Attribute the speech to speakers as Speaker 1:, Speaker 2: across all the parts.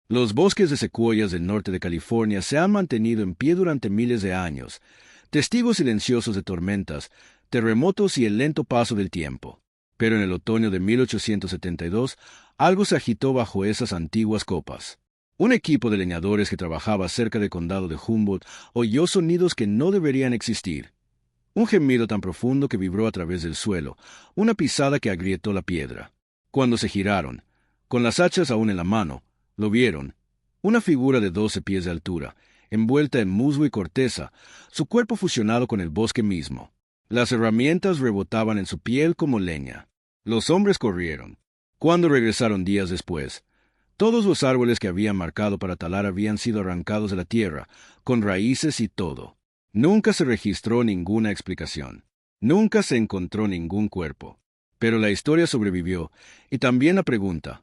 Speaker 1: Los bosques de secuoyas del norte de California se han mantenido en pie durante miles de años, testigos silenciosos de tormentas, terremotos y el lento paso del tiempo. Pero en el otoño de 1872, algo se agitó bajo esas antiguas copas. Un equipo de leñadores que trabajaba cerca del condado de Humboldt oyó sonidos que no deberían existir. Un gemido tan profundo que vibró a través del suelo, una pisada que agrietó la piedra. Cuando se giraron, con las hachas aún en la mano, lo vieron. Una figura de 12 pies de altura, envuelta en musgo y corteza, su cuerpo fusionado con el bosque mismo. Las herramientas rebotaban en su piel como leña. Los hombres corrieron. Cuando regresaron días después, todos los árboles que habían marcado para talar habían sido arrancados de la tierra, con raíces y todo. Nunca se registró ninguna explicación. Nunca se encontró ningún cuerpo. Pero la historia sobrevivió, y también la pregunta: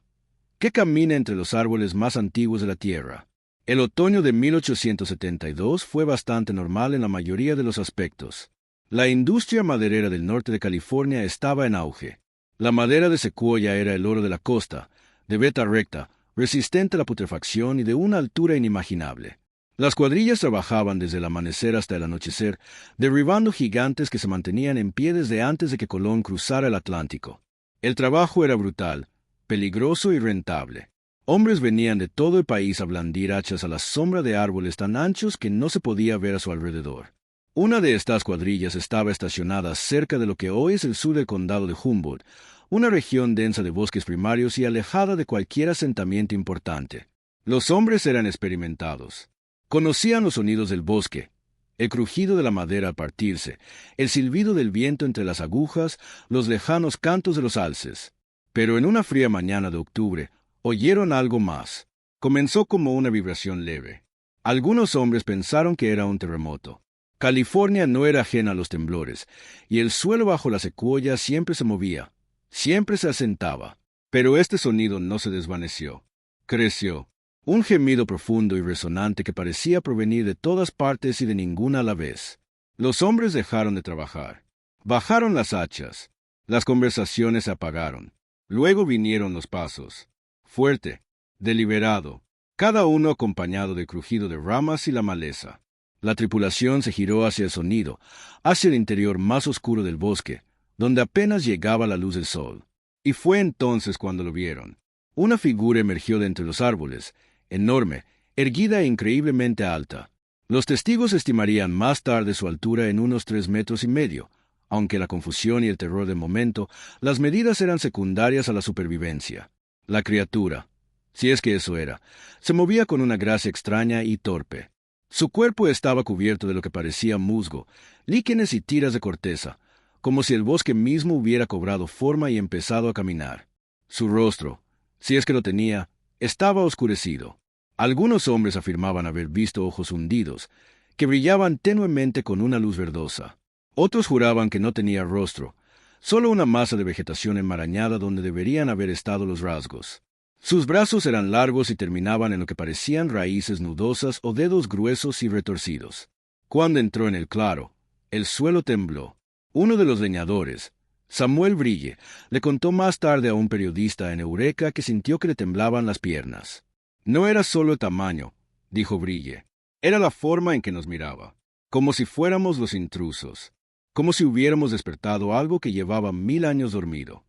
Speaker 1: ¿qué camina entre los árboles más antiguos de la tierra? El otoño de 1872 fue bastante normal en la mayoría de los aspectos. La industria maderera del norte de California estaba en auge. La madera de secuoya era el oro de la costa, de veta recta, resistente a la putrefacción y de una altura inimaginable. Las cuadrillas trabajaban desde el amanecer hasta el anochecer, derribando gigantes que se mantenían en pie desde antes de que Colón cruzara el Atlántico. El trabajo era brutal, peligroso y rentable. Hombres venían de todo el país a blandir hachas a la sombra de árboles tan anchos que no se podía ver a su alrededor. Una de estas cuadrillas estaba estacionada cerca de lo que hoy es el sur del condado de Humboldt, una región densa de bosques primarios y alejada de cualquier asentamiento importante. Los hombres eran experimentados. Conocían los sonidos del bosque, el crujido de la madera al partirse, el silbido del viento entre las agujas, los lejanos cantos de los alces. Pero en una fría mañana de octubre, oyeron algo más. Comenzó como una vibración leve. Algunos hombres pensaron que era un terremoto. California no era ajena a los temblores, y el suelo bajo la secuoya siempre se movía, siempre se asentaba. Pero este sonido no se desvaneció. Creció. Un gemido profundo y resonante que parecía provenir de todas partes y de ninguna a la vez. Los hombres dejaron de trabajar. Bajaron las hachas. Las conversaciones se apagaron. Luego vinieron los pasos. Fuerte, deliberado, cada uno acompañado del crujido de ramas y la maleza. La tripulación se giró hacia el sonido, hacia el interior más oscuro del bosque, donde apenas llegaba la luz del sol. Y fue entonces cuando lo vieron. Una figura emergió de entre los árboles, enorme, erguida e increíblemente alta. Los testigos estimarían más tarde su altura en unos 3,5 metros, aunque la confusión y el terror del momento, las medidas eran secundarias a la supervivencia. La criatura, si es que eso era, se movía con una gracia extraña y torpe. Su cuerpo estaba cubierto de lo que parecía musgo, líquenes y tiras de corteza, como si el bosque mismo hubiera cobrado forma y empezado a caminar. Su rostro, si es que lo tenía, estaba oscurecido. Algunos hombres afirmaban haber visto ojos hundidos, que brillaban tenuemente con una luz verdosa. Otros juraban que no tenía rostro, solo una masa de vegetación enmarañada donde deberían haber estado los rasgos. Sus brazos eran largos y terminaban en lo que parecían raíces nudosas o dedos gruesos y retorcidos. Cuando entró en el claro, el suelo tembló. Uno de los leñadores, Samuel Brille, le contó más tarde a un periodista en Eureka que sintió que le temblaban las piernas. No era solo el tamaño, dijo Brille, era la forma en que nos miraba, como si fuéramos los intrusos, como si hubiéramos despertado algo que llevaba 1000 años dormido.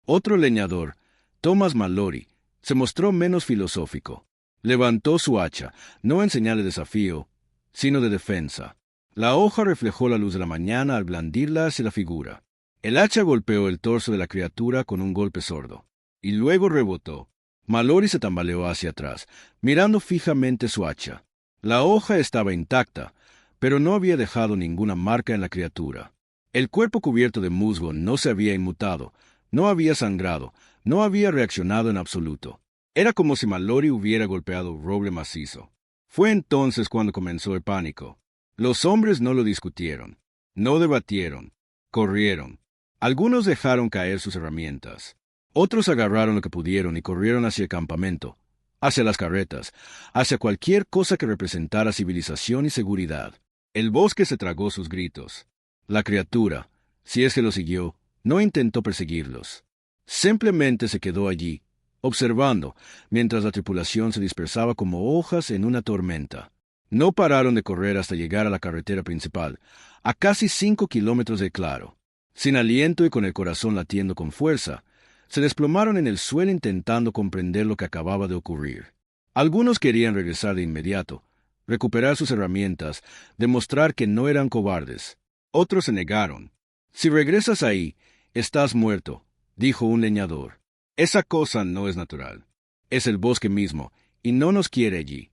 Speaker 1: Otro leñador, Thomas Mallory, se mostró menos filosófico. Levantó su hacha, no en señal de desafío, sino de defensa. La hoja reflejó la luz de la mañana al blandirla hacia la figura. El hacha golpeó el torso de la criatura con un golpe sordo, y luego rebotó. Mallory se tambaleó hacia atrás, mirando fijamente su hacha. La hoja estaba intacta, pero no había dejado ninguna marca en la criatura. El cuerpo cubierto de musgo no se había inmutado, no había sangrado, no había reaccionado en absoluto. Era como si Mallory hubiera golpeado roble macizo. Fue entonces cuando comenzó el pánico. Los hombres no lo discutieron, no debatieron, corrieron. Algunos dejaron caer sus herramientas. Otros agarraron lo que pudieron y corrieron hacia el campamento, hacia las carretas, hacia cualquier cosa que representara civilización y seguridad. El bosque se tragó sus gritos. La criatura, si es que lo siguió, no intentó perseguirlos. Simplemente se quedó allí, observando, mientras la tripulación se dispersaba como hojas en una tormenta. No pararon de correr hasta llegar a la carretera principal, a casi 5 kilómetros del claro. Sin aliento y con el corazón latiendo con fuerza, se desplomaron en el suelo intentando comprender lo que acababa de ocurrir. Algunos querían regresar de inmediato, recuperar sus herramientas, demostrar que no eran cobardes. Otros se negaron. «Si regresas ahí, estás muerto», dijo un leñador. «Esa cosa no es natural. Es el bosque mismo, y no nos quiere allí».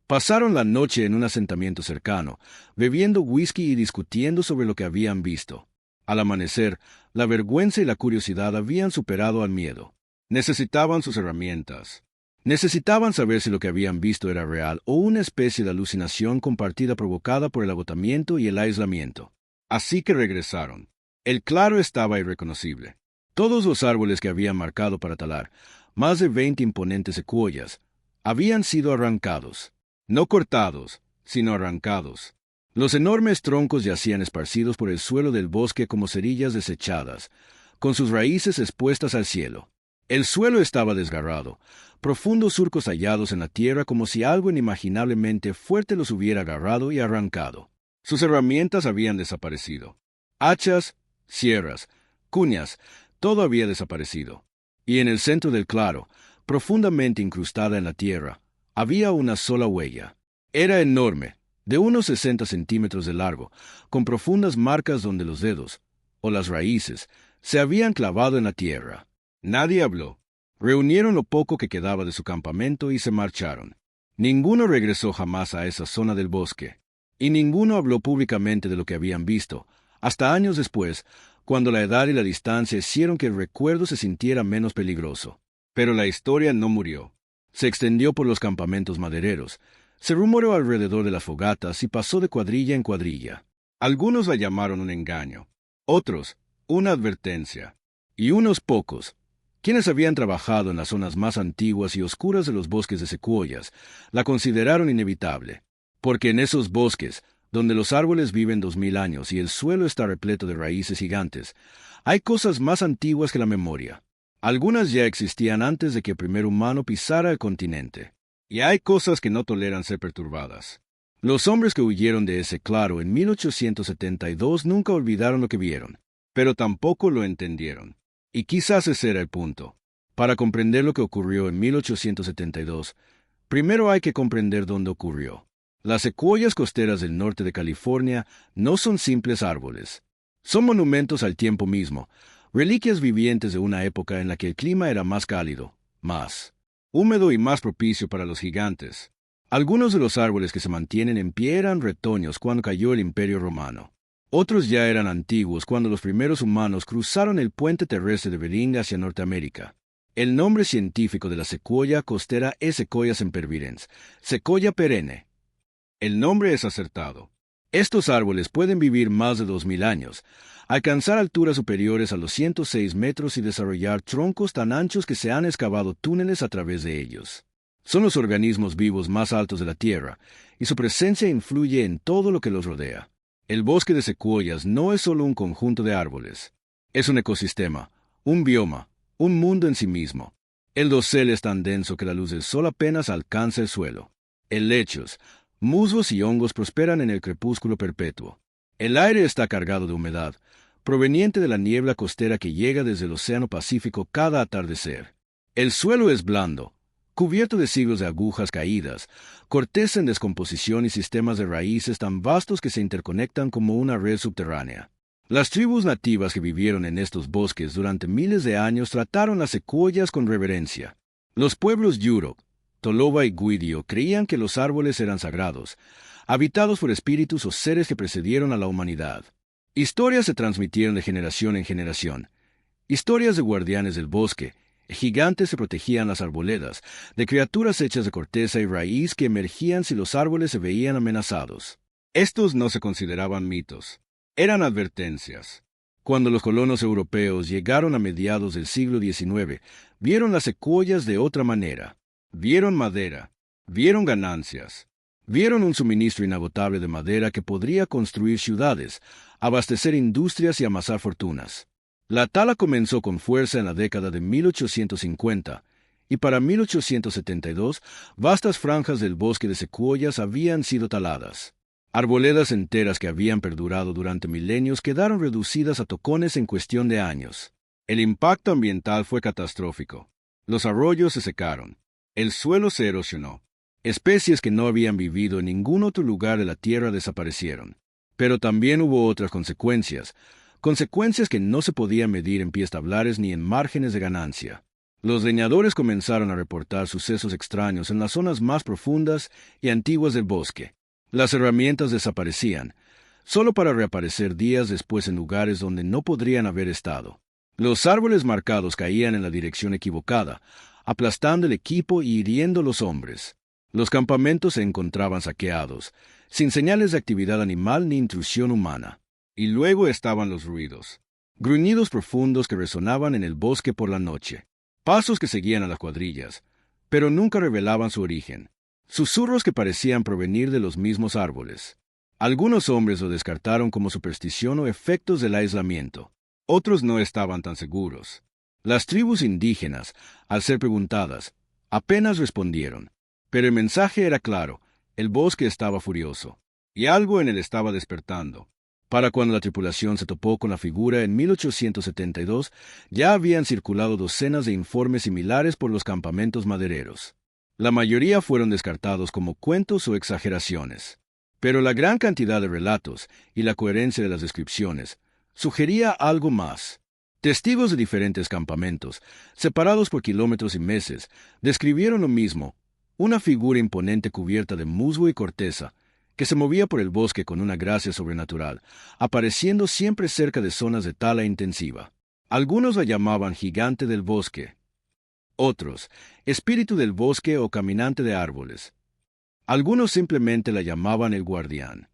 Speaker 1: Pasaron la noche en un asentamiento cercano, bebiendo whisky y discutiendo sobre lo que habían visto. Al amanecer, la vergüenza y la curiosidad habían superado al miedo. Necesitaban sus herramientas. Necesitaban saber si lo que habían visto era real o una especie de alucinación compartida provocada por el agotamiento y el aislamiento. Así que regresaron. El claro estaba irreconocible. Todos los árboles que habían marcado para talar, más de 20 imponentes secuoyas, habían sido arrancados. No cortados, sino arrancados. Los enormes troncos yacían esparcidos por el suelo del bosque como cerillas desechadas, con sus raíces expuestas al cielo. El suelo estaba desgarrado, profundos surcos hallados en la tierra como si algo inimaginablemente fuerte los hubiera agarrado y arrancado. Sus herramientas habían desaparecido. Hachas, sierras, cuñas, todo había desaparecido. Y en el centro del claro, profundamente incrustada en la tierra, había una sola huella. Era enorme, de unos 60 centímetros de largo, con profundas marcas donde los dedos, o las raíces, se habían clavado en la tierra. Nadie habló. Reunieron lo poco que quedaba de su campamento y se marcharon. Ninguno regresó jamás a esa zona del bosque, y ninguno habló públicamente de lo que habían visto, hasta años después, cuando la edad y la distancia hicieron que el recuerdo se sintiera menos peligroso. Pero la historia no murió. Se extendió por los campamentos madereros, se rumoreó alrededor de las fogatas y pasó de cuadrilla en cuadrilla. Algunos la llamaron un engaño, otros una advertencia, y unos pocos, quienes habían trabajado en las zonas más antiguas y oscuras de los bosques de secuoyas, la consideraron inevitable, porque en esos bosques, donde los árboles viven 2000 años y el suelo está repleto de raíces gigantes, hay cosas más antiguas que la memoria. Algunas ya existían antes de que el primer humano pisara el continente. Y hay cosas que no toleran ser perturbadas. Los hombres que huyeron de ese claro en 1872 nunca olvidaron lo que vieron, pero tampoco lo entendieron. Y quizás ese era el punto. Para comprender lo que ocurrió en 1872, primero hay que comprender dónde ocurrió. Las secuoyas costeras del norte de California no son simples árboles. Son monumentos al tiempo mismo, reliquias vivientes de una época en la que el clima era más cálido, más húmedo y más propicio para los gigantes. Algunos de los árboles que se mantienen en pie eran retoños cuando cayó el Imperio Romano. Otros ya eran antiguos cuando los primeros humanos cruzaron el puente terrestre de Bering hacia Norteamérica. El nombre científico de la secuoya costera es Sequoia sempervirens, secoya perenne. El nombre es acertado. Estos árboles pueden vivir más de 2000 años, alcanzar alturas superiores a los 106 metros y desarrollar troncos tan anchos que se han excavado túneles a través de ellos. Son los organismos vivos más altos de la Tierra, y su presencia influye en todo lo que los rodea. El bosque de secuoyas no es solo un conjunto de árboles. Es un ecosistema, un bioma, un mundo en sí mismo. El dosel es tan denso que la luz del sol apenas alcanza el suelo. Helechos, musgos y hongos prosperan en el crepúsculo perpetuo. El aire está cargado de humedad, proveniente de la niebla costera que llega desde el Océano Pacífico cada atardecer. El suelo es blando, cubierto de siglos de agujas caídas, corteza en descomposición y sistemas de raíces tan vastos que se interconectan como una red subterránea. Las tribus nativas que vivieron en estos bosques durante miles de años trataron las secuoyas con reverencia. Los pueblos Yurok, Toloba y Guidio creían que los árboles eran sagrados, habitados por espíritus o seres que precedieron a la humanidad. Historias se transmitieron de generación en generación. Historias de guardianes del bosque, gigantes que protegían las arboledas, de criaturas hechas de corteza y raíz que emergían si los árboles se veían amenazados. Estos no se consideraban mitos, eran advertencias. Cuando los colonos europeos llegaron a mediados del siglo XIX, vieron las secuoyas de otra manera. Vieron madera, vieron ganancias, vieron un suministro inagotable de madera que podría construir ciudades, abastecer industrias y amasar fortunas. La tala comenzó con fuerza en la década de 1850 y para 1872 vastas franjas del bosque de secuoyas habían sido taladas. Arboledas enteras que habían perdurado durante milenios quedaron reducidas a tocones en cuestión de años. El impacto ambiental fue catastrófico. Los arroyos se secaron. El suelo se erosionó. Especies que no habían vivido en ningún otro lugar de la Tierra desaparecieron. Pero también hubo otras consecuencias que no se podían medir en pies tablares ni en márgenes de ganancia. Los leñadores comenzaron a reportar sucesos extraños en las zonas más profundas y antiguas del bosque. Las herramientas desaparecían, solo para reaparecer días después en lugares donde no podrían haber estado. Los árboles marcados caían en la dirección equivocada, aplastando el equipo y hiriendo a los hombres. Los campamentos se encontraban saqueados, sin señales de actividad animal ni intrusión humana. Y luego estaban los ruidos. Gruñidos profundos que resonaban en el bosque por la noche. Pasos que seguían a las cuadrillas, pero nunca revelaban su origen. Susurros que parecían provenir de los mismos árboles. Algunos hombres lo descartaron como superstición o efectos del aislamiento. Otros no estaban tan seguros. Las tribus indígenas, al ser preguntadas, apenas respondieron. Pero el mensaje era claro: el bosque estaba furioso. Y algo en él estaba despertando. Para cuando la tripulación se topó con la figura en 1872, ya habían circulado docenas de informes similares por los campamentos madereros. La mayoría fueron descartados como cuentos o exageraciones. Pero la gran cantidad de relatos y la coherencia de las descripciones sugería algo más. Testigos de diferentes campamentos, separados por kilómetros y meses, describieron lo mismo: una figura imponente cubierta de musgo y corteza, que se movía por el bosque con una gracia sobrenatural, apareciendo siempre cerca de zonas de tala intensiva. Algunos la llamaban gigante del bosque. Otros, espíritu del bosque o caminante de árboles. Algunos simplemente la llamaban el guardián.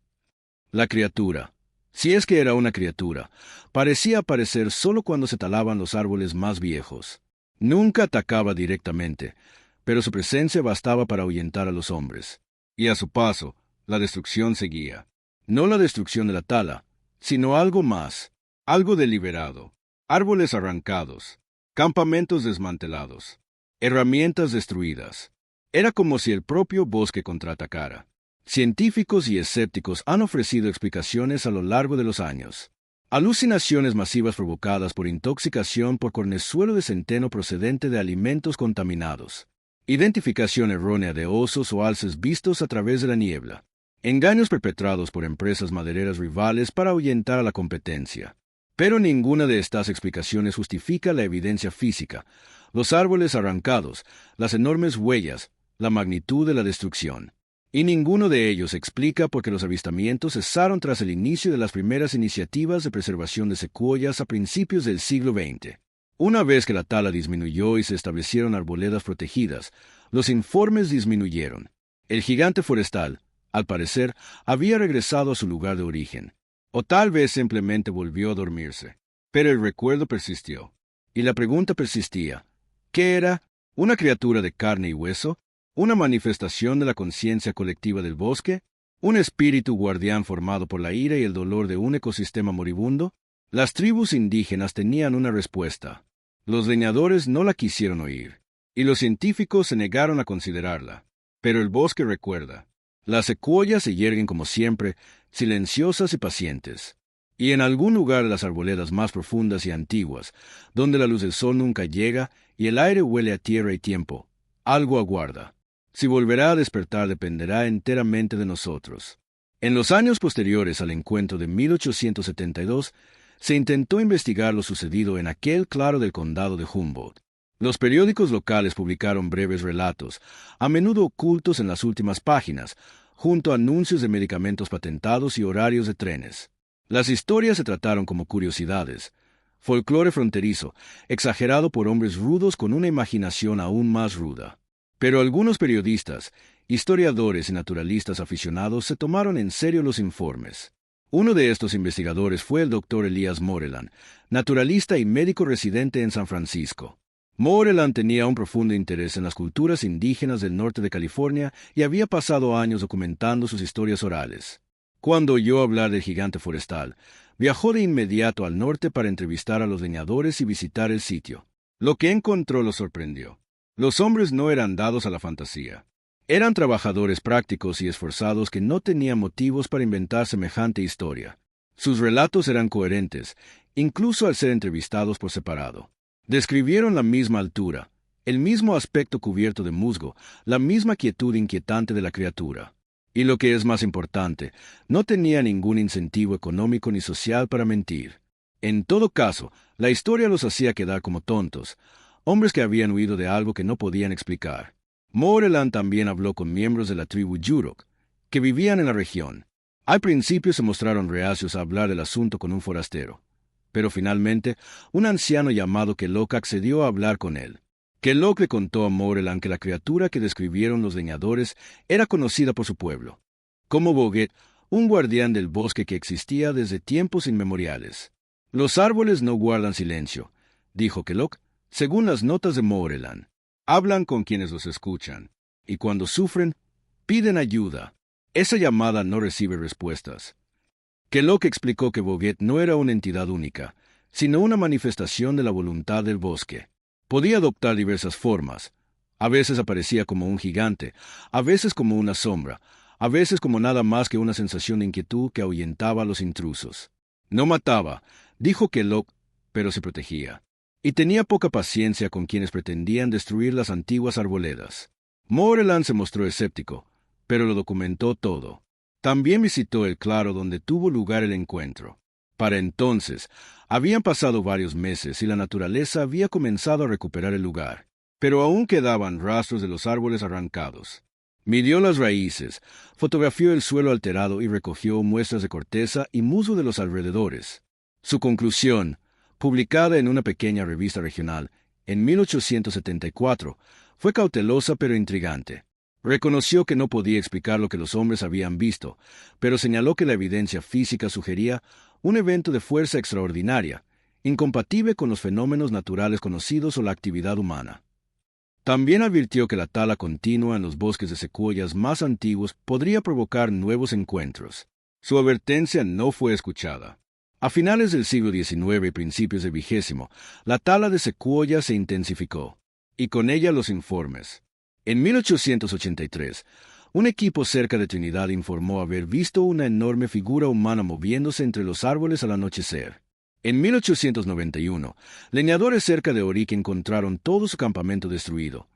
Speaker 1: La criatura, si es que era una criatura, parecía aparecer solo cuando se talaban los árboles más viejos. Nunca atacaba directamente, pero su presencia bastaba para ahuyentar a los hombres. Y a su paso, la destrucción seguía. No la destrucción de la tala, sino algo más, algo deliberado. Árboles arrancados, campamentos desmantelados, herramientas destruidas. Era como si el propio bosque contraatacara. Científicos y escépticos han ofrecido explicaciones a lo largo de los años. Alucinaciones masivas provocadas por intoxicación por cornezuelo de centeno procedente de alimentos contaminados. Identificación errónea de osos o alces vistos a través de la niebla. Engaños perpetrados por empresas madereras rivales para ahuyentar a la competencia. Pero ninguna de estas explicaciones justifica la evidencia física, los árboles arrancados, las enormes huellas, la magnitud de la destrucción. Y ninguno de ellos explica por qué los avistamientos cesaron tras el inicio de las primeras iniciativas de preservación de secuoyas a principios del siglo XX. Una vez que la tala disminuyó y se establecieron arboledas protegidas, los informes disminuyeron. El gigante forestal, al parecer, había regresado a su lugar de origen. O tal vez simplemente volvió a dormirse. Pero el recuerdo persistió. Y la pregunta persistía: ¿qué era? ¿Una criatura de carne y hueso? ¿Una manifestación de la conciencia colectiva del bosque? ¿Un espíritu guardián formado por la ira y el dolor de un ecosistema moribundo? Las tribus indígenas tenían una respuesta. Los leñadores no la quisieron oír. Y los científicos se negaron a considerarla. Pero el bosque recuerda. Las secuoyas se yerguen como siempre, silenciosas y pacientes. Y en algún lugar de las arboledas más profundas y antiguas, donde la luz del sol nunca llega y el aire huele a tierra y tiempo, algo aguarda. Si volverá a despertar dependerá enteramente de nosotros. En los años posteriores al encuentro de 1872, se intentó investigar lo sucedido en aquel claro del condado de Humboldt. Los periódicos locales publicaron breves relatos, a menudo ocultos en las últimas páginas, junto a anuncios de medicamentos patentados y horarios de trenes. Las historias se trataron como curiosidades, folclore fronterizo, exagerado por hombres rudos con una imaginación aún más ruda. Pero algunos periodistas, historiadores y naturalistas aficionados se tomaron en serio los informes. Uno de estos investigadores fue el Dr. Elias Moreland, naturalista y médico residente en San Francisco. Moreland tenía un profundo interés en las culturas indígenas del norte de California y había pasado años documentando sus historias orales. Cuando oyó hablar del gigante forestal, viajó de inmediato al norte para entrevistar a los leñadores y visitar el sitio. Lo que encontró lo sorprendió. Los hombres no eran dados a la fantasía. Eran trabajadores prácticos y esforzados que no tenían motivos para inventar semejante historia. Sus relatos eran coherentes, incluso al ser entrevistados por separado. Describieron la misma altura, el mismo aspecto cubierto de musgo, la misma quietud inquietante de la criatura. Y lo que es más importante, no tenía ningún incentivo económico ni social para mentir. En todo caso, la historia los hacía quedar como tontos, hombres que habían huido de algo que no podían explicar. Moreland también habló con miembros de la tribu Yurok, que vivían en la región. Al principio se mostraron reacios a hablar del asunto con un forastero, pero finalmente un anciano llamado Kellogg accedió a hablar con él. Kellogg le contó a Moreland que la criatura que describieron los leñadores era conocida por su pueblo, como Boguet, un guardián del bosque que existía desde tiempos inmemoriales. Los árboles no guardan silencio, dijo Kellogg, según las notas de Moreland. Hablan con quienes los escuchan, y cuando sufren, piden ayuda. Esa llamada no recibe respuestas. Kellogg explicó que Boguet no era una entidad única, sino una manifestación de la voluntad del bosque. Podía adoptar diversas formas. A veces aparecía como un gigante, a veces como una sombra, a veces como nada más que una sensación de inquietud que ahuyentaba a los intrusos. No mataba, dijo Kellogg, pero se protegía. Y tenía poca paciencia con quienes pretendían destruir las antiguas arboledas. Moreland se mostró escéptico, pero lo documentó todo. También visitó el claro donde tuvo lugar el encuentro. Para entonces, habían pasado varios meses y la naturaleza había comenzado a recuperar el lugar, pero aún quedaban rastros de los árboles arrancados. Midió las raíces, fotografió el suelo alterado y recogió muestras de corteza y musgo de los alrededores. Su conclusión, publicada en una pequeña revista regional en 1874, fue cautelosa pero intrigante. Reconoció que no podía explicar lo que los hombres habían visto, pero señaló que la evidencia física sugería un evento de fuerza extraordinaria, incompatible con los fenómenos naturales conocidos o la actividad humana. También advirtió que la tala continua en los bosques de secuoyas más antiguos podría provocar nuevos encuentros. Su advertencia no fue escuchada. A finales del siglo XIX y principios del XX, la tala de secuoyas se intensificó, y con ella los informes. En 1883, un equipo cerca de Trinidad informó haber visto una enorme figura humana moviéndose entre los árboles al anochecer. En 1891, leñadores cerca de Orique encontraron todo su campamento destruido.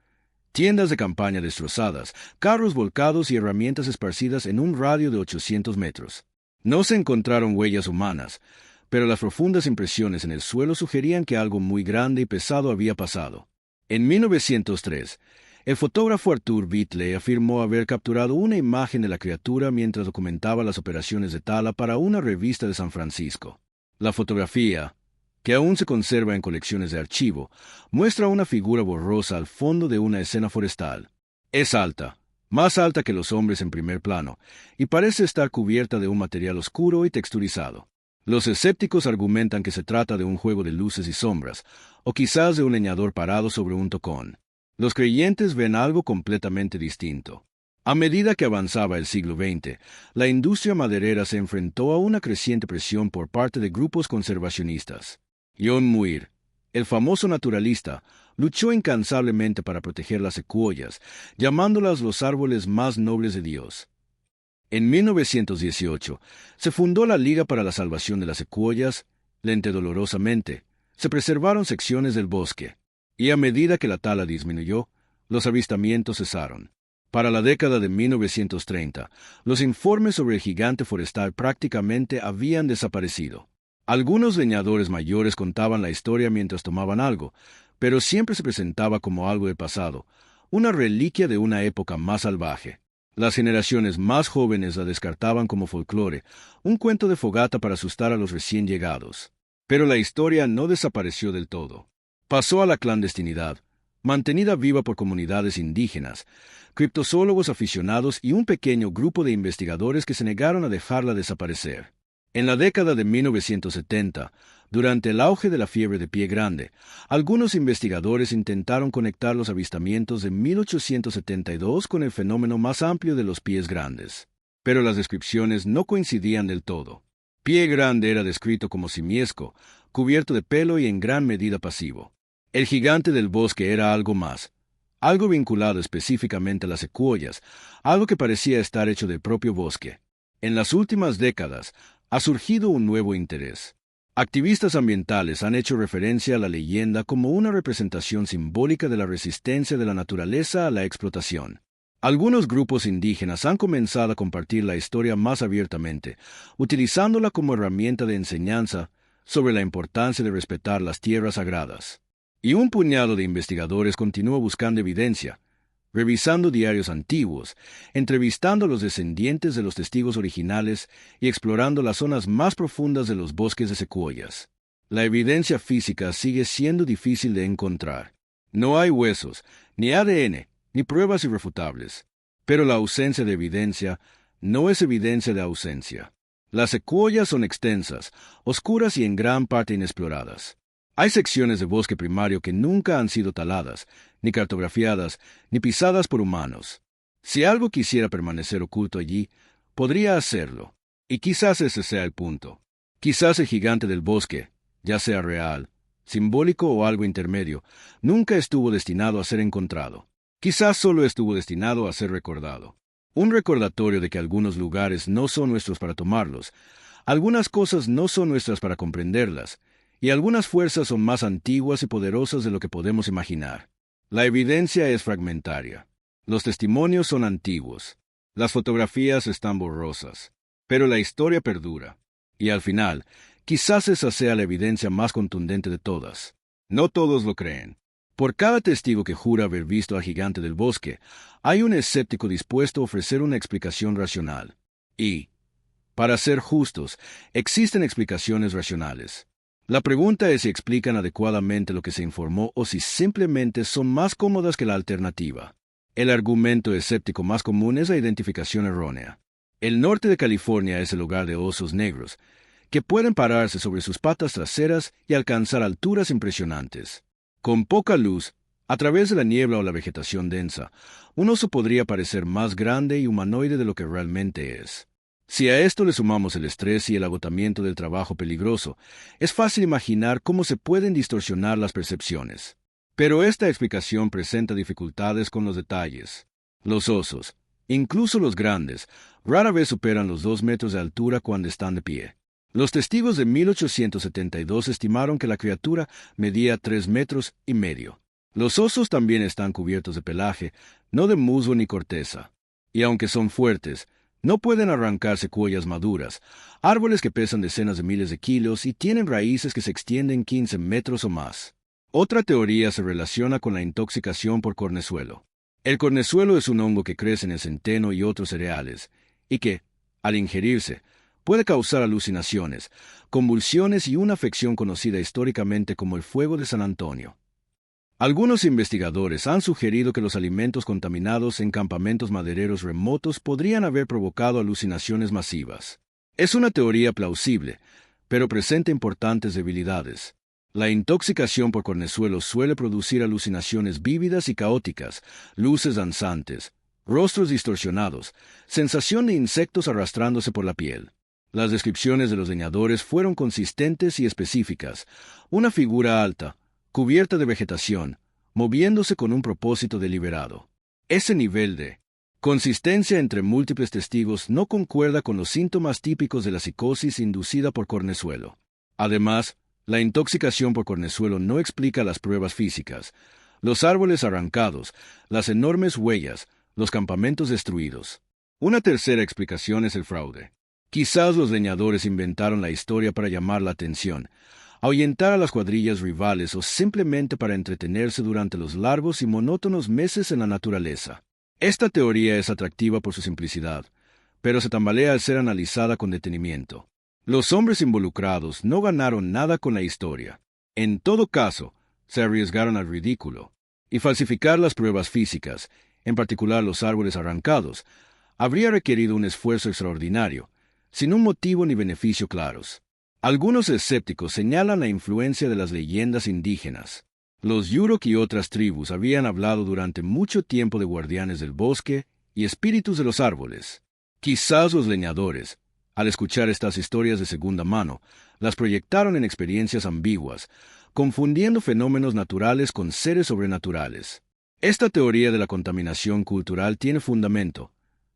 Speaker 1: Tiendas de campaña destrozadas, carros volcados y herramientas esparcidas en un radio de 800 metros. No se encontraron huellas humanas, pero las profundas impresiones en el suelo sugerían que algo muy grande y pesado había pasado. En 1903, el fotógrafo Arthur Beatley afirmó haber capturado una imagen de la criatura mientras documentaba las operaciones de tala para una revista de San Francisco. La fotografía, que aún se conserva en colecciones de archivo, muestra una figura borrosa al fondo de una escena forestal. Es alta, más alta que los hombres en primer plano, y parece estar cubierta de un material oscuro y texturizado. Los escépticos argumentan que se trata de un juego de luces y sombras, o quizás de un leñador parado sobre un tocón. Los creyentes ven algo completamente distinto. A medida que avanzaba el siglo XX, la industria maderera se enfrentó a una creciente presión por parte de grupos conservacionistas. John Muir, el famoso naturalista, luchó incansablemente para proteger las secuoyas, llamándolas los árboles más nobles de Dios. En 1918, se fundó la Liga para la Salvación de las Secuoyas. Lente dolorosamente, se preservaron secciones del bosque, y a medida que la tala disminuyó, los avistamientos cesaron. Para la década de 1930, los informes sobre el gigante forestal prácticamente habían desaparecido. Algunos leñadores mayores contaban la historia mientras tomaban algo, pero siempre se presentaba como algo del pasado, una reliquia de una época más salvaje. Las generaciones más jóvenes la descartaban como folclore, un cuento de fogata para asustar a los recién llegados. Pero la historia no desapareció del todo. Pasó a la clandestinidad, mantenida viva por comunidades indígenas, criptozoólogos aficionados y un pequeño grupo de investigadores que se negaron a dejarla desaparecer. En la década de 1970, durante el auge de la fiebre de pie grande, algunos investigadores intentaron conectar los avistamientos de 1872 con el fenómeno más amplio de los pies grandes. Pero las descripciones no coincidían del todo. Pie grande era descrito como simiesco, cubierto de pelo y en gran medida pasivo. El gigante del bosque era algo más, algo vinculado específicamente a las secuoyas, algo que parecía estar hecho del propio bosque. En las últimas décadas ha surgido un nuevo interés. Activistas ambientales han hecho referencia a la leyenda como una representación simbólica de la resistencia de la naturaleza a la explotación. Algunos grupos indígenas han comenzado a compartir la historia más abiertamente, utilizándola como herramienta de enseñanza sobre la importancia de respetar las tierras sagradas. Y un puñado de investigadores continúa buscando evidencia, revisando diarios antiguos, entrevistando a los descendientes de los testigos originales y explorando las zonas más profundas de los bosques de secuoyas. La evidencia física sigue siendo difícil de encontrar. No hay huesos, ni ADN, ni pruebas irrefutables. Pero la ausencia de evidencia no es evidencia de ausencia. Las secuoyas son extensas, oscuras y en gran parte inexploradas. Hay secciones de bosque primario que nunca han sido taladas, ni cartografiadas, ni pisadas por humanos. Si algo quisiera permanecer oculto allí, podría hacerlo. Y quizás ese sea el punto. Quizás el gigante del bosque, ya sea real, simbólico o algo intermedio, nunca estuvo destinado a ser encontrado. Quizás solo estuvo destinado a ser recordado. Un recordatorio de que algunos lugares no son nuestros para tomarlos, algunas cosas no son nuestras para comprenderlas, y algunas fuerzas son más antiguas y poderosas de lo que podemos imaginar. La evidencia es fragmentaria. Los testimonios son antiguos. Las fotografías están borrosas. Pero la historia perdura. Y al final, quizás esa sea la evidencia más contundente de todas. No todos lo creen. Por cada testigo que jura haber visto al gigante del bosque, hay un escéptico dispuesto a ofrecer una explicación racional. Y, para ser justos, existen explicaciones racionales. La pregunta es si explican adecuadamente lo que se informó o si simplemente son más cómodas que la alternativa. El argumento escéptico más común es la identificación errónea. El norte de California es el hogar de osos negros, que pueden pararse sobre sus patas traseras y alcanzar alturas impresionantes. Con poca luz, a través de la niebla o la vegetación densa, un oso podría parecer más grande y humanoide de lo que realmente es. Si a esto le sumamos el estrés y el agotamiento del trabajo peligroso, es fácil imaginar cómo se pueden distorsionar las percepciones. Pero esta explicación presenta dificultades con los detalles. Los osos, incluso los grandes, rara vez superan los 2 metros de altura cuando están de pie. Los testigos de 1872 estimaron que la criatura medía 3,5 metros. Los osos también están cubiertos de pelaje, no de musgo ni corteza. Y aunque son fuertes, no pueden arrancar secuoyas maduras, árboles que pesan decenas de miles de kilos y tienen raíces que se extienden 15 metros o más. Otra teoría se relaciona con la intoxicación por cornezuelo. El cornezuelo es un hongo que crece en el centeno y otros cereales, y que, al ingerirse, puede causar alucinaciones, convulsiones y una afección conocida históricamente como el fuego de San Antonio. Algunos investigadores han sugerido que los alimentos contaminados en campamentos madereros remotos podrían haber provocado alucinaciones masivas. Es una teoría plausible, pero presenta importantes debilidades. La intoxicación por cornezuelos suele producir alucinaciones vívidas y caóticas, luces danzantes, rostros distorsionados, sensación de insectos arrastrándose por la piel. Las descripciones de los leñadores fueron consistentes y específicas. Una figura alta, cubierta de vegetación, moviéndose con un propósito deliberado. Ese nivel de consistencia entre múltiples testigos no concuerda con los síntomas típicos de la psicosis inducida por cornezuelo. Además, la intoxicación por cornezuelo no explica las pruebas físicas, los árboles arrancados, las enormes huellas, los campamentos destruidos. Una tercera explicación es el fraude. Quizás los leñadores inventaron la historia para llamar la atención, ahuyentar a las cuadrillas rivales o simplemente para entretenerse durante los largos y monótonos meses en la naturaleza. Esta teoría es atractiva por su simplicidad, pero se tambalea al ser analizada con detenimiento. Los hombres involucrados no ganaron nada con la historia. En todo caso, se arriesgaron al ridículo. Y falsificar las pruebas físicas, en particular los árboles arrancados, habría requerido un esfuerzo extraordinario, sin un motivo ni beneficio claros. Algunos escépticos señalan la influencia de las leyendas indígenas. Los Yurok y otras tribus habían hablado durante mucho tiempo de guardianes del bosque y espíritus de los árboles. Quizás los leñadores, al escuchar estas historias de segunda mano, las proyectaron en experiencias ambiguas, confundiendo fenómenos naturales con seres sobrenaturales. Esta teoría de la contaminación cultural tiene fundamento,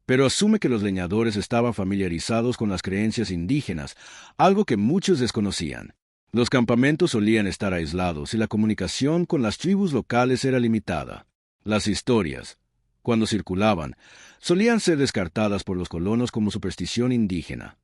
Speaker 1: pero asume que los leñadores estaban familiarizados con las creencias indígenas, algo que muchos desconocían. Los campamentos solían estar aislados y la comunicación con las tribus locales era limitada. Las historias, cuando circulaban, solían ser descartadas por los colonos como superstición indígena.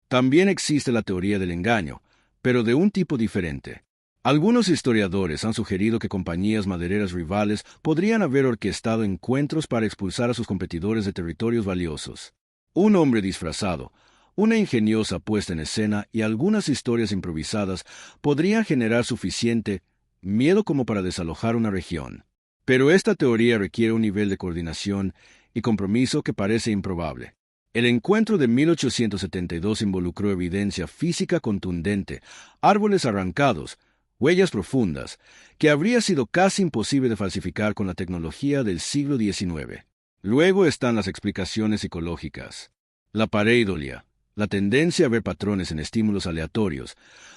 Speaker 1: También existe la teoría del engaño, pero de un tipo diferente. Algunos historiadores han sugerido que compañías madereras rivales podrían haber orquestado encuentros para expulsar a sus competidores de territorios valiosos. Un hombre disfrazado, una ingeniosa puesta en escena y algunas historias improvisadas podrían generar suficiente miedo como para desalojar una región. Pero esta teoría requiere un nivel de coordinación y compromiso que parece improbable. El encuentro de 1872 involucró evidencia física contundente, árboles arrancados, huellas profundas, que habría sido casi imposible de falsificar con la tecnología del siglo XIX. Luego están las explicaciones psicológicas. La pareidolia, la tendencia a ver patrones en estímulos aleatorios,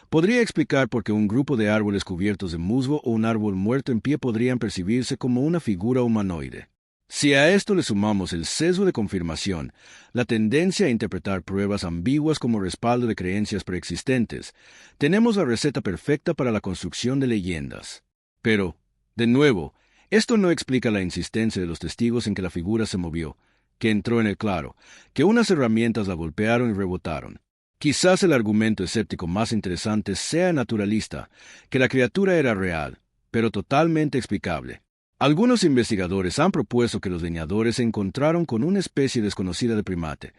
Speaker 1: podría explicar por qué un grupo de árboles cubiertos de musgo o un árbol muerto en pie podrían percibirse como una figura humanoide. Si a esto le sumamos el sesgo de confirmación, la tendencia a interpretar pruebas ambiguas como respaldo de creencias preexistentes, tenemos la receta perfecta para la construcción de leyendas. Pero, de nuevo, esto no explica la insistencia de los testigos en que la figura se movió, que entró en el claro, que unas herramientas la golpearon y rebotaron. Quizás el argumento escéptico más interesante sea naturalista, que la criatura era real, pero totalmente explicable. Algunos investigadores han propuesto que los leñadores se encontraron con una especie desconocida de primate,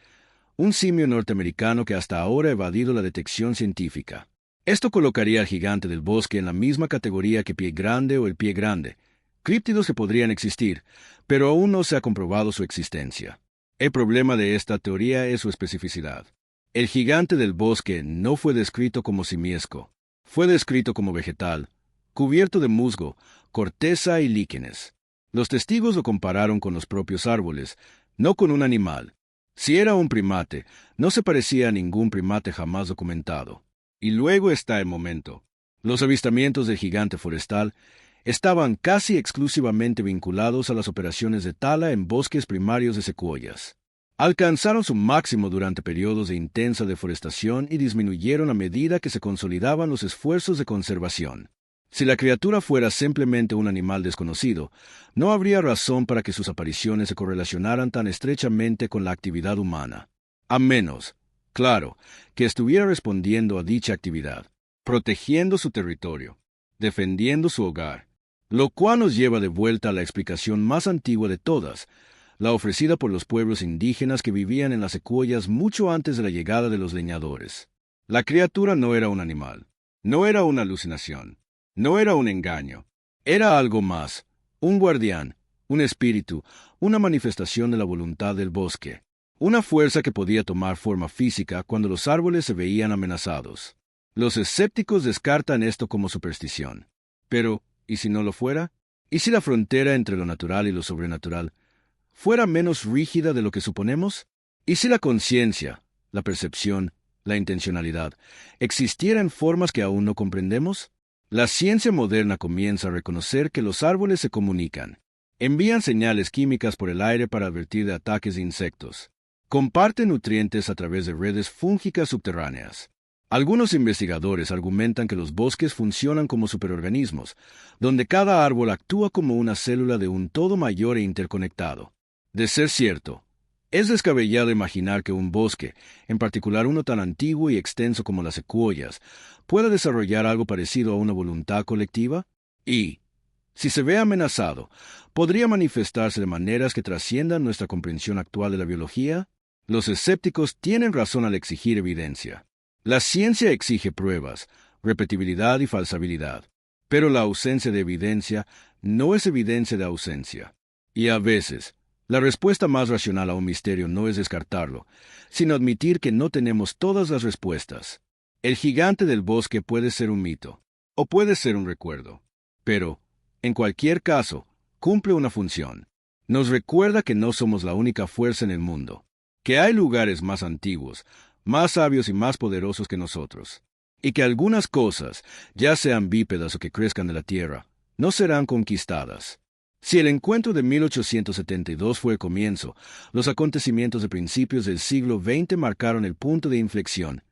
Speaker 1: un simio norteamericano que hasta ahora ha evadido la detección científica. Esto colocaría al gigante del bosque en la misma categoría que pie grande o el pie grande, críptidos que podrían existir, pero aún no se ha comprobado su existencia. El problema de esta teoría es su especificidad. El gigante del bosque no fue descrito como simiesco, fue descrito como vegetal, cubierto de musgo, corteza y líquenes. Los testigos lo compararon con los propios árboles, no con un animal. Si era un primate, no se parecía a ningún primate jamás documentado. Y luego está el momento. Los avistamientos del gigante forestal estaban casi exclusivamente vinculados a las operaciones de tala en bosques primarios de secuoyas. Alcanzaron su máximo durante periodos de intensa deforestación y disminuyeron a medida que se consolidaban los esfuerzos de conservación. Si la criatura fuera simplemente un animal desconocido, no habría razón para que sus apariciones se correlacionaran tan estrechamente con la actividad humana. A menos, claro, que estuviera respondiendo a dicha actividad, protegiendo su territorio, defendiendo su hogar, lo cual nos lleva de vuelta a la explicación más antigua de todas, la ofrecida por los pueblos indígenas que vivían en las secuoyas mucho antes de la llegada de los leñadores. La criatura no era un animal, no era una alucinación. No era un engaño, era algo más, un guardián, un espíritu, una manifestación de la voluntad del bosque, una fuerza que podía tomar forma física cuando los árboles se veían amenazados. Los escépticos descartan esto como superstición. Pero, ¿y si no lo fuera? ¿Y si la frontera entre lo natural y lo sobrenatural fuera menos rígida de lo que suponemos? ¿Y si la conciencia, la percepción, la intencionalidad existiera en formas que aún no comprendemos? La ciencia moderna comienza a reconocer que los árboles se comunican, envían señales químicas por el aire para advertir de ataques de insectos, comparten nutrientes a través de redes fúngicas subterráneas. Algunos investigadores argumentan que los bosques funcionan como superorganismos, donde cada árbol actúa como una célula de un todo mayor e interconectado. De ser cierto, es descabellado imaginar que un bosque, en particular uno tan antiguo y extenso como las secuoyas, pueda desarrollar algo parecido a una voluntad colectiva, y, si se ve amenazado, podría manifestarse de maneras que trasciendan nuestra comprensión actual de la biología. Los escépticos tienen razón al exigir evidencia. La ciencia exige pruebas, repetibilidad y falsabilidad, pero la ausencia de evidencia no es evidencia de ausencia. Y a veces, la respuesta más racional a un misterio no es descartarlo, sino admitir que no tenemos todas las respuestas. El gigante del bosque puede ser un mito, o puede ser un recuerdo, pero, en cualquier caso, cumple una función. Nos recuerda que no somos la única fuerza en el mundo, que hay lugares más antiguos, más sabios y más poderosos que nosotros, y que algunas cosas, ya sean bípedas o que crezcan de la tierra, no serán conquistadas. Si el encuentro de 1872 fue el comienzo, los acontecimientos de principios del siglo XX marcaron el punto de inflexión,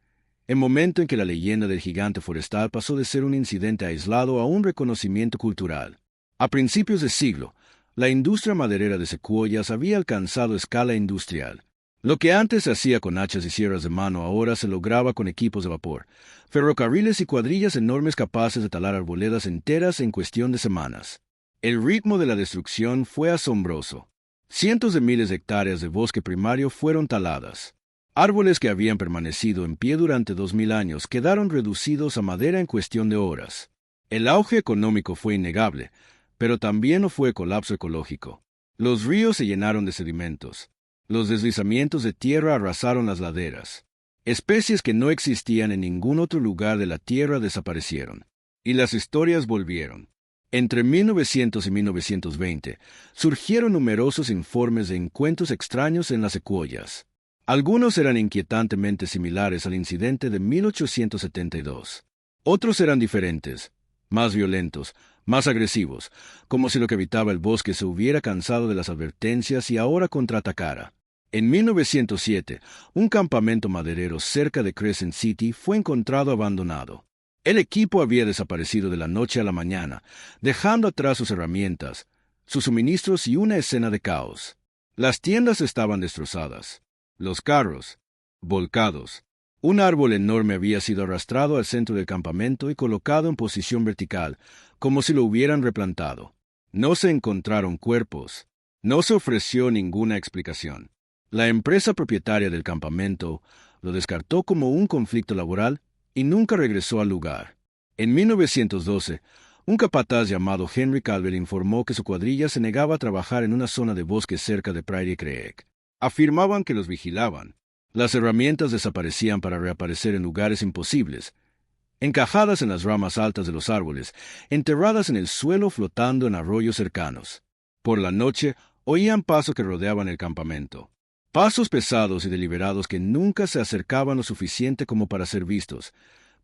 Speaker 1: el momento en que la leyenda del gigante forestal pasó de ser un incidente aislado a un reconocimiento cultural. A principios de siglo, la industria maderera de secuoyas había alcanzado escala industrial. Lo que antes se hacía con hachas y sierras de mano ahora se lograba con equipos de vapor, ferrocarriles y cuadrillas enormes capaces de talar arboledas enteras en cuestión de semanas. El ritmo de la destrucción fue asombroso. Cientos de miles de hectáreas de bosque primario fueron taladas. Árboles que habían permanecido en pie durante 2000 años quedaron reducidos a madera en cuestión de horas. El auge económico fue innegable, pero también lo fue colapso ecológico. Los ríos se llenaron de sedimentos. Los deslizamientos de tierra arrasaron las laderas. Especies que no existían en ningún otro lugar de la Tierra desaparecieron. Y las historias volvieron. Entre 1900 y 1920, surgieron numerosos informes de encuentros extraños en las secuoyas. Algunos eran inquietantemente similares al incidente de 1872. Otros eran diferentes, más violentos, más agresivos, como si lo que habitaba el bosque se hubiera cansado de las advertencias y ahora contraatacara. En 1907, un campamento maderero cerca de Crescent City fue encontrado abandonado. El equipo había desaparecido de la noche a la mañana, dejando atrás sus herramientas, sus suministros y una escena de caos. Las tiendas estaban destrozadas, los carros, volcados. Un árbol enorme había sido arrastrado al centro del campamento y colocado en posición vertical, como si lo hubieran replantado. No se encontraron cuerpos. No se ofreció ninguna explicación. La empresa propietaria del campamento lo descartó como un conflicto laboral y nunca regresó al lugar. En 1912, un capataz llamado Henry Calvert informó que su cuadrilla se negaba a trabajar en una zona de bosque cerca de Prairie Creek. Afirmaban que los vigilaban. Las herramientas desaparecían para reaparecer en lugares imposibles, encajadas en las ramas altas de los árboles, enterradas en el suelo flotando en arroyos cercanos. Por la noche, oían pasos que rodeaban el campamento. Pasos pesados y deliberados que nunca se acercaban lo suficiente como para ser vistos,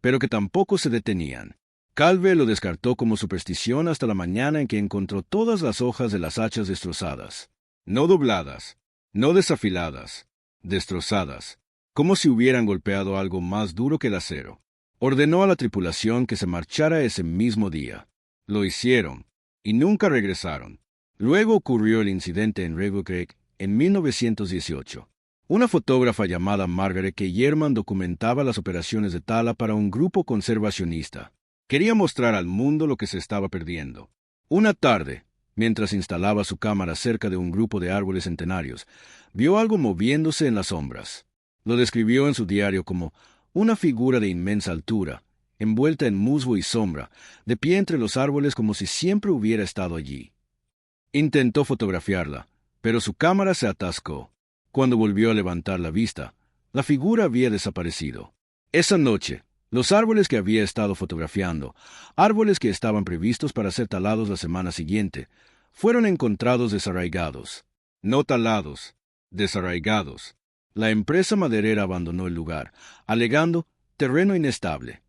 Speaker 1: pero que tampoco se detenían. Calvert lo descartó como superstición hasta la mañana en que encontró todas las hojas de las hachas destrozadas. No dobladas, no desafiladas, destrozadas, como si hubieran golpeado algo más duro que el acero. Ordenó a la tripulación que se marchara ese mismo día. Lo hicieron, y nunca regresaron. Luego ocurrió el incidente en Rainbow Creek en 1918. Una fotógrafa llamada Margaret K. Yerman documentaba las operaciones de tala para un grupo conservacionista. Quería mostrar al mundo lo que se estaba perdiendo. Una tarde, mientras instalaba su cámara cerca de un grupo de árboles centenarios, vio algo moviéndose en las sombras. Lo describió en su diario como una figura de inmensa altura, envuelta en musgo y sombra, de pie entre los árboles como si siempre hubiera estado allí. Intentó fotografiarla, pero su cámara se atascó. Cuando volvió a levantar la vista, la figura había desaparecido. Esa noche, los árboles que había estado fotografiando, árboles que estaban previstos para ser talados la semana siguiente, fueron encontrados desarraigados. No talados, desarraigados. La empresa maderera abandonó el lugar, alegando terreno inestable.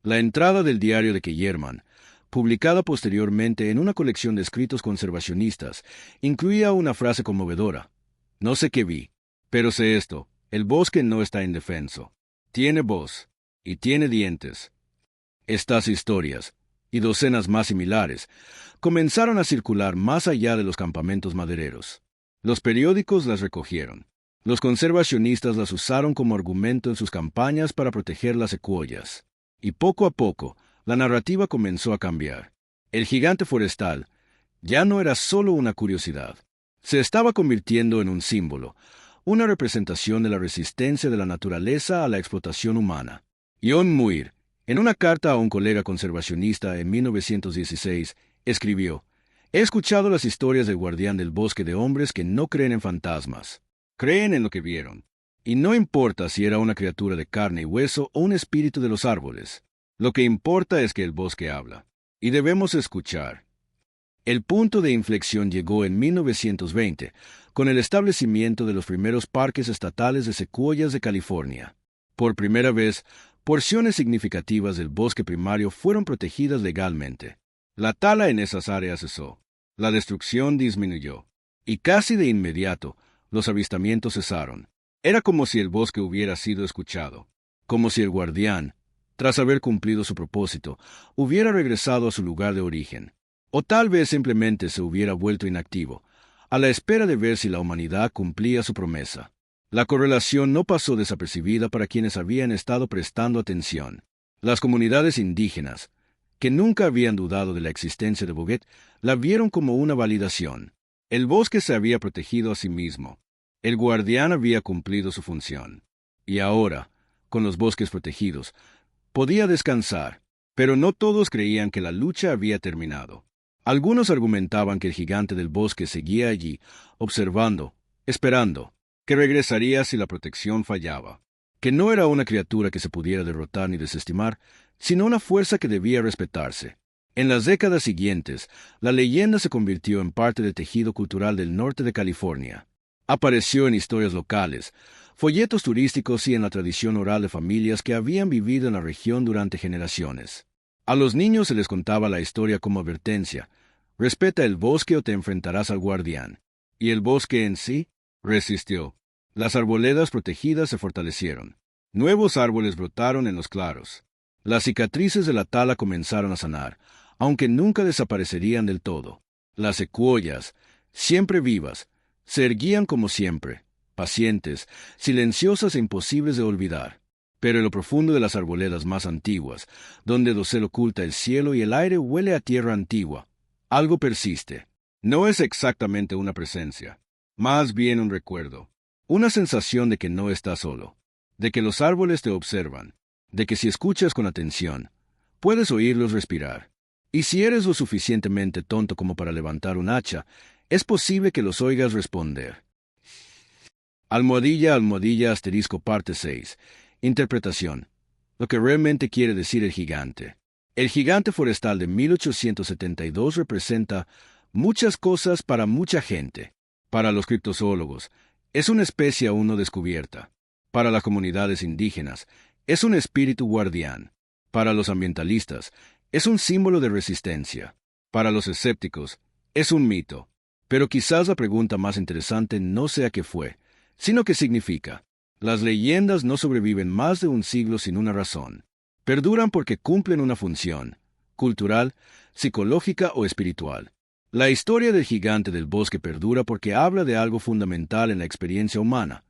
Speaker 1: La entrada del diario de Kellerman, publicada posteriormente en una colección de escritos conservacionistas, incluía una frase conmovedora. No sé qué vi, pero sé esto, el bosque no está indefenso. Tiene voz, y tiene dientes. Estas historias, y docenas más similares, comenzaron a circular más allá de los campamentos madereros. Los periódicos las recogieron. Los conservacionistas las usaron como argumento en sus campañas para proteger las secuoyas. Y poco a poco, la narrativa comenzó a cambiar. El gigante forestal ya no era solo una curiosidad. Se estaba convirtiendo en un símbolo, una representación de la resistencia de la naturaleza a la explotación humana. John Muir, en una carta a un colega conservacionista en 1916, escribió: «He escuchado las historias del guardián del bosque de hombres que no creen en fantasmas. Creen en lo que vieron. Y no importa si era una criatura de carne y hueso o un espíritu de los árboles. Lo que importa es que el bosque habla. Y debemos escuchar». El punto de inflexión llegó en 1920, con el establecimiento de los primeros parques estatales de secuoyas de California. Por primera vez, porciones significativas del bosque primario fueron protegidas legalmente. La tala en esas áreas cesó. La destrucción disminuyó, y casi de inmediato los avistamientos cesaron. Era como si el bosque hubiera sido escuchado, como si el guardián, tras haber cumplido su propósito, hubiera regresado a su lugar de origen, o tal vez simplemente se hubiera vuelto inactivo, a la espera de ver si la humanidad cumplía su promesa. La correlación no pasó desapercibida para quienes habían estado prestando atención. Las comunidades indígenas, que nunca habían dudado de la existencia de Boguet, la vieron como una validación. El bosque se había protegido a sí mismo. El guardián había cumplido su función. Y ahora, con los bosques protegidos, podía descansar. Pero no todos creían que la lucha había terminado. Algunos argumentaban que el gigante del bosque seguía allí, observando, esperando, que regresaría si la protección fallaba, que no era una criatura que se pudiera derrotar ni desestimar, sino una fuerza que debía respetarse. En las décadas siguientes, la leyenda se convirtió en parte del tejido cultural del norte de California. Apareció en historias locales, folletos turísticos y en la tradición oral de familias que habían vivido en la región durante generaciones. A los niños se les contaba la historia como advertencia: respeta el bosque o te enfrentarás al guardián. Y el bosque en sí resistió. Las arboledas protegidas se fortalecieron. Nuevos árboles brotaron en los claros. Las cicatrices de la tala comenzaron a sanar, aunque nunca desaparecerían del todo. Las secuoyas, siempre vivas, se erguían como siempre, pacientes, silenciosas e imposibles de olvidar. Pero en lo profundo de las arboledas más antiguas, donde el dosel oculta el cielo y el aire huele a tierra antigua, algo persiste. No es exactamente una presencia, más bien un recuerdo, una sensación de que no estás solo, de que los árboles te observan, de que si escuchas con atención, puedes oírlos respirar. Y si eres lo suficientemente tonto como para levantar un hacha, es posible que los oigas responder. Almohadilla, asterisco parte 6. Interpretación. Lo que realmente quiere decir el gigante. El gigante forestal de 1872 representa muchas cosas para mucha gente. Para los criptozoólogos, es una especie aún no descubierta. Para las comunidades indígenas, es un espíritu guardián. Para los ambientalistas, es un símbolo de resistencia. Para los escépticos, es un mito. Pero quizás la pregunta más interesante no sea qué fue, sino qué significa. Las leyendas no sobreviven más de un siglo sin una razón. Perduran porque cumplen una función, cultural, psicológica o espiritual. La historia del gigante del bosque perdura porque habla de algo fundamental en la experiencia humana: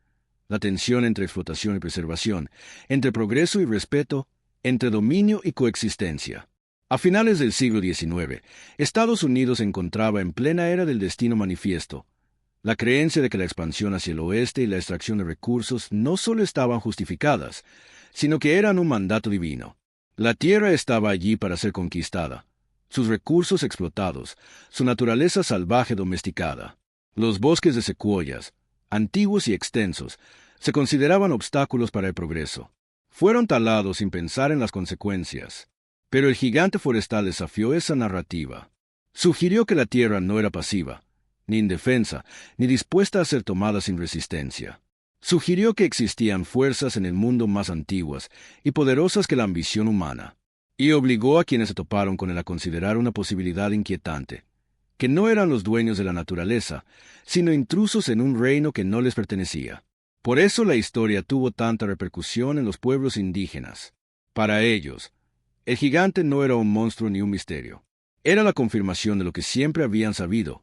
Speaker 1: la tensión entre explotación y preservación, entre progreso y respeto, entre dominio y coexistencia. A finales del siglo XIX, Estados Unidos se encontraba en plena era del destino manifiesto. La creencia de que la expansión hacia el oeste y la extracción de recursos no solo estaban justificadas, sino que eran un mandato divino. La tierra estaba allí para ser conquistada, sus recursos explotados, su naturaleza salvaje domesticada. Los bosques de secuoyas, antiguos y extensos, se consideraban obstáculos para el progreso. Fueron talados sin pensar en las consecuencias. Pero el gigante forestal desafió esa narrativa. Sugirió que la tierra no era pasiva, ni indefensa, ni dispuesta a ser tomada sin resistencia. Sugirió que existían fuerzas en el mundo más antiguas y poderosas que la ambición humana. Y obligó a quienes se toparon con él a considerar una posibilidad inquietante: que no eran los dueños de la naturaleza, sino intrusos en un reino que no les pertenecía. Por eso la historia tuvo tanta repercusión en los pueblos indígenas. Para ellos, el gigante no era un monstruo ni un misterio. Era la confirmación de lo que siempre habían sabido: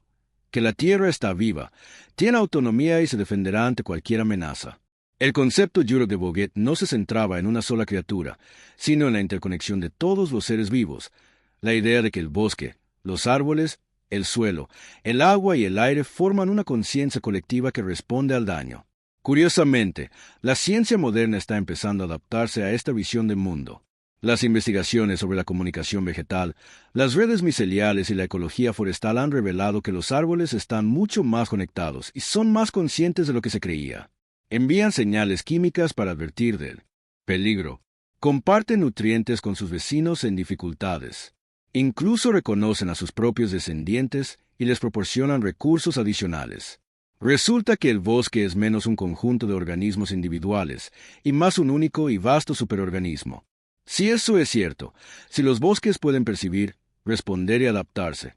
Speaker 1: que la tierra está viva, tiene autonomía y se defenderá ante cualquier amenaza. El concepto Yurok de Boguet no se centraba en una sola criatura, sino en la interconexión de todos los seres vivos, la idea de que el bosque, los árboles, el suelo, el agua y el aire forman una conciencia colectiva que responde al daño. Curiosamente, la ciencia moderna está empezando a adaptarse a esta visión del mundo. Las investigaciones sobre la comunicación vegetal, las redes miceliales y la ecología forestal han revelado que los árboles están mucho más conectados y son más conscientes de lo que se creía. Envían señales químicas para advertir del peligro. Comparten nutrientes con sus vecinos en dificultades. Incluso reconocen a sus propios descendientes y les proporcionan recursos adicionales. Resulta que el bosque es menos un conjunto de organismos individuales y más un único y vasto superorganismo. Si eso es cierto, si los bosques pueden percibir, responder y adaptarse,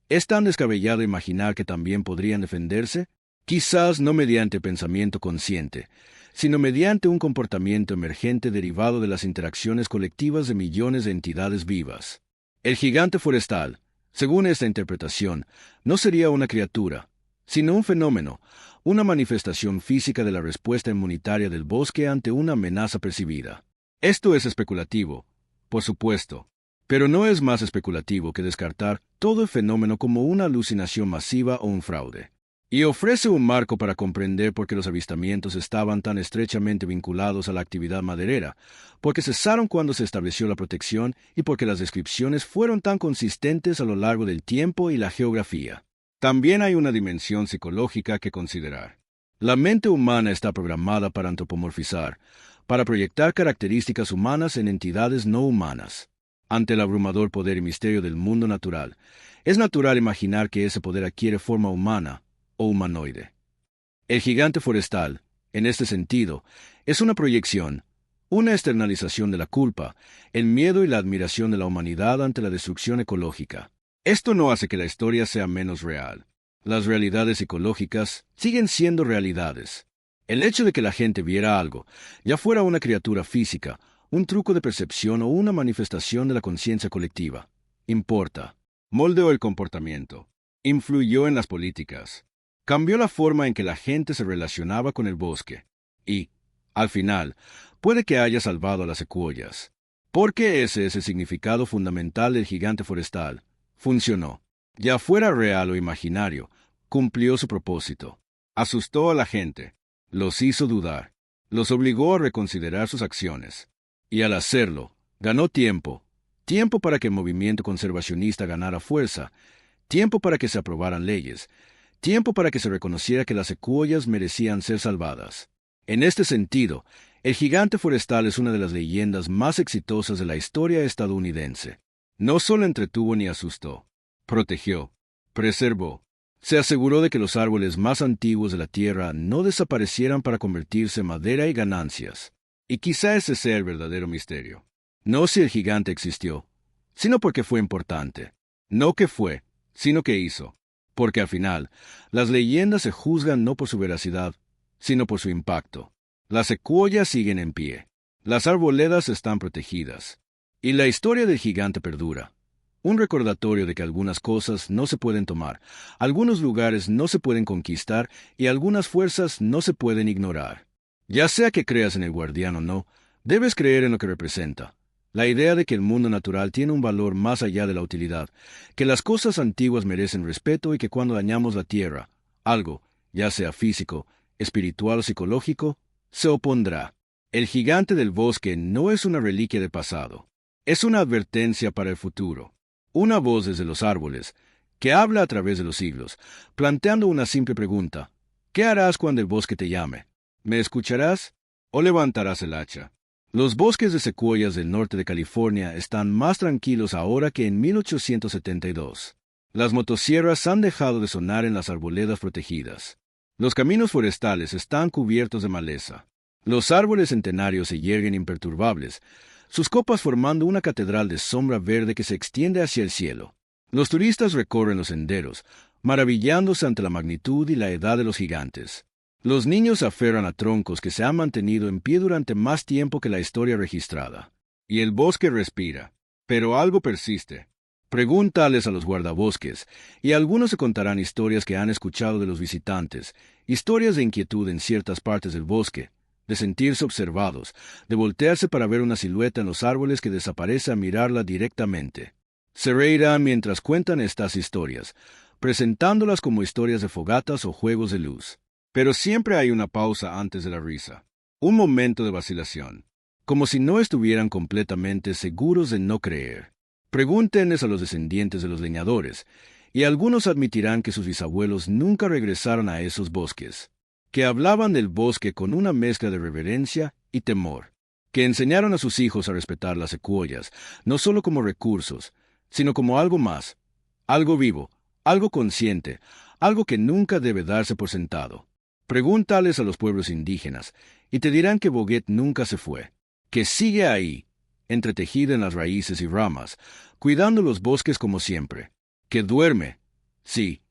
Speaker 1: ¿Es tan descabellado imaginar que también podrían defenderse? Quizás no mediante pensamiento consciente, sino mediante un comportamiento emergente derivado de las interacciones colectivas de millones de entidades vivas. El gigante forestal, según esta interpretación, no sería una criatura, sino un fenómeno, una manifestación física de la respuesta inmunitaria del bosque ante una amenaza percibida. Esto es especulativo, por supuesto, pero no es más especulativo que descartar todo el fenómeno como una alucinación masiva o un fraude. Y ofrece un marco para comprender por qué los avistamientos estaban tan estrechamente vinculados a la actividad maderera, porque cesaron cuando se estableció la protección y porque las descripciones fueron tan consistentes a lo largo del tiempo y la geografía. También hay una dimensión psicológica que considerar. La mente humana está programada para antropomorfizar, para proyectar características humanas en entidades no humanas. Ante el abrumador poder y misterio del mundo natural, es natural imaginar que ese poder adquiere forma humana o humanoide. El gigante forestal, en este sentido, es una proyección, una externalización de la culpa, el miedo y la admiración de la humanidad ante la destrucción ecológica. Esto no hace que la historia sea menos real. Las realidades psicológicas siguen siendo realidades. El hecho de que la gente viera algo, ya fuera una criatura física, un truco de percepción o una manifestación de la conciencia colectiva, importa. Moldeó el comportamiento, influyó en las políticas, cambió la forma en que la gente se relacionaba con el bosque, y, al final, puede que haya salvado a las secuoyas. Porque ese es el significado fundamental del gigante forestal. Funcionó. Ya fuera real o imaginario, cumplió su propósito. Asustó a la gente, los hizo dudar, los obligó a reconsiderar sus acciones. Y al hacerlo, ganó tiempo para que el movimiento conservacionista ganara fuerza, tiempo para que se aprobaran leyes, tiempo para que se reconociera que las secuoyas merecían ser salvadas. En este sentido, el gigante forestal es una de las leyendas más exitosas de la historia estadounidense. No solo entretuvo ni asustó, protegió, preservó, se aseguró de que los árboles más antiguos de la tierra no desaparecieran para convertirse en madera y ganancias. Y quizá ese sea el verdadero misterio. No si el gigante existió, sino porque fue importante. No que fue, sino que hizo. Porque al final, las leyendas se juzgan no por su veracidad, sino por su impacto. Las secuoyas siguen en pie. Las arboledas están protegidas. Y la historia del gigante perdura. Un recordatorio de que algunas cosas no se pueden tomar, algunos lugares no se pueden conquistar y algunas fuerzas no se pueden ignorar. Ya sea que creas en el guardián o no, debes creer en lo que representa. La idea de que el mundo natural tiene un valor más allá de la utilidad, que las cosas antiguas merecen respeto y que cuando dañamos la tierra, algo, ya sea físico, espiritual o psicológico, se opondrá. El gigante del bosque no es una reliquia del pasado, es una advertencia para el futuro. Una voz desde los árboles, que habla a través de los siglos, planteando una simple pregunta: ¿qué harás cuando el bosque te llame? ¿Me escucharás o levantarás el hacha? Los bosques de secuoyas del norte de California están más tranquilos ahora que en 1872. Las motosierras han dejado de sonar en las arboledas protegidas. Los caminos forestales están cubiertos de maleza. Los árboles centenarios se yerguen imperturbables, sus copas formando una catedral de sombra verde que se extiende hacia el cielo. Los turistas recorren los senderos, maravillándose ante la magnitud y la edad de los gigantes. Los niños se aferran a troncos que se han mantenido en pie durante más tiempo que la historia registrada. Y el bosque respira. Pero algo persiste. Pregúntales a los guardabosques, y algunos se contarán historias que han escuchado de los visitantes, historias de inquietud en ciertas partes del bosque, de sentirse observados, de voltearse para ver una silueta en los árboles que desaparece a mirarla directamente. Se reirán mientras cuentan estas historias, presentándolas como historias de fogatas o juegos de luz. Pero siempre hay una pausa antes de la risa, un momento de vacilación, como si no estuvieran completamente seguros de no creer. Pregúntenles a los descendientes de los leñadores, y algunos admitirán que sus bisabuelos nunca regresaron a esos bosques, que hablaban del bosque con una mezcla de reverencia y temor, que enseñaron a sus hijos a respetar las secuoyas, no solo como recursos, sino como algo más, algo vivo, algo consciente, algo que nunca debe darse por sentado. Pregúntales a los pueblos indígenas, y te dirán que Boguet nunca se fue, que sigue ahí, entretejida en las raíces y ramas, cuidando los bosques como siempre, que duerme, Sí,